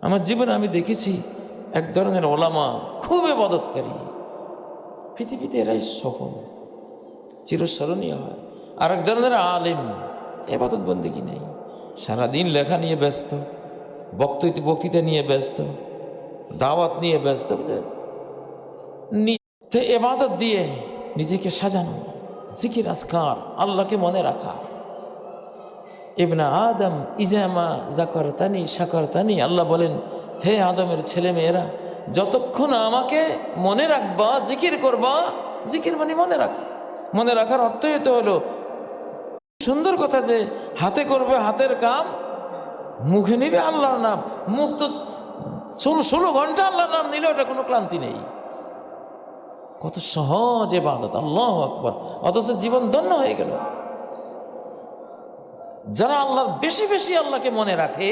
আমার জীবনে আমি দেখেছি এক ধরনের ওলামা খুব ইবাদতকারী, পৃথিবীতে এরাই সফল, চিরস্মরণীয় হয়। আর এক ধরনের আলেম, ইবাদত বন্দেগী নেই, সারাদিন লেখা নিয়ে ব্যস্ত, বক্তৃতা নিয়ে ব্যস্ত, দাওয়াত নিয়ে ব্যস্ত, ইবাদত দিয়ে নিজেকে সাজানো, জিকির আজকার, আল্লাহকে মনে রাখা। ইবনে আদম ইজামা যাকারতানি শাকারতানি, আল্লাহ বলেন, হে আদমের ছেলে মেয়েরা, যতক্ষণ আমাকে মনে রাখবা, জিকির করবা। জিকির মানে মনে রাখা। মনে রাখার অর্থই তো হলো, সুন্দর কথা যে হাতে করবে হাতের কাম, মুখে নিবে আল্লাহর নাম। মুখ তো 16 ঘন্টা আল্লাহর নাম নিলে ওটা কোনো ক্লান্তি নেই। কত সহজ ইবাদত, আল্লাহু আকবার, অথচ জীবন ধন্য হয়ে গেল। যারা আল্লাহর বেশি বেশি আল্লাহকে মনে রাখে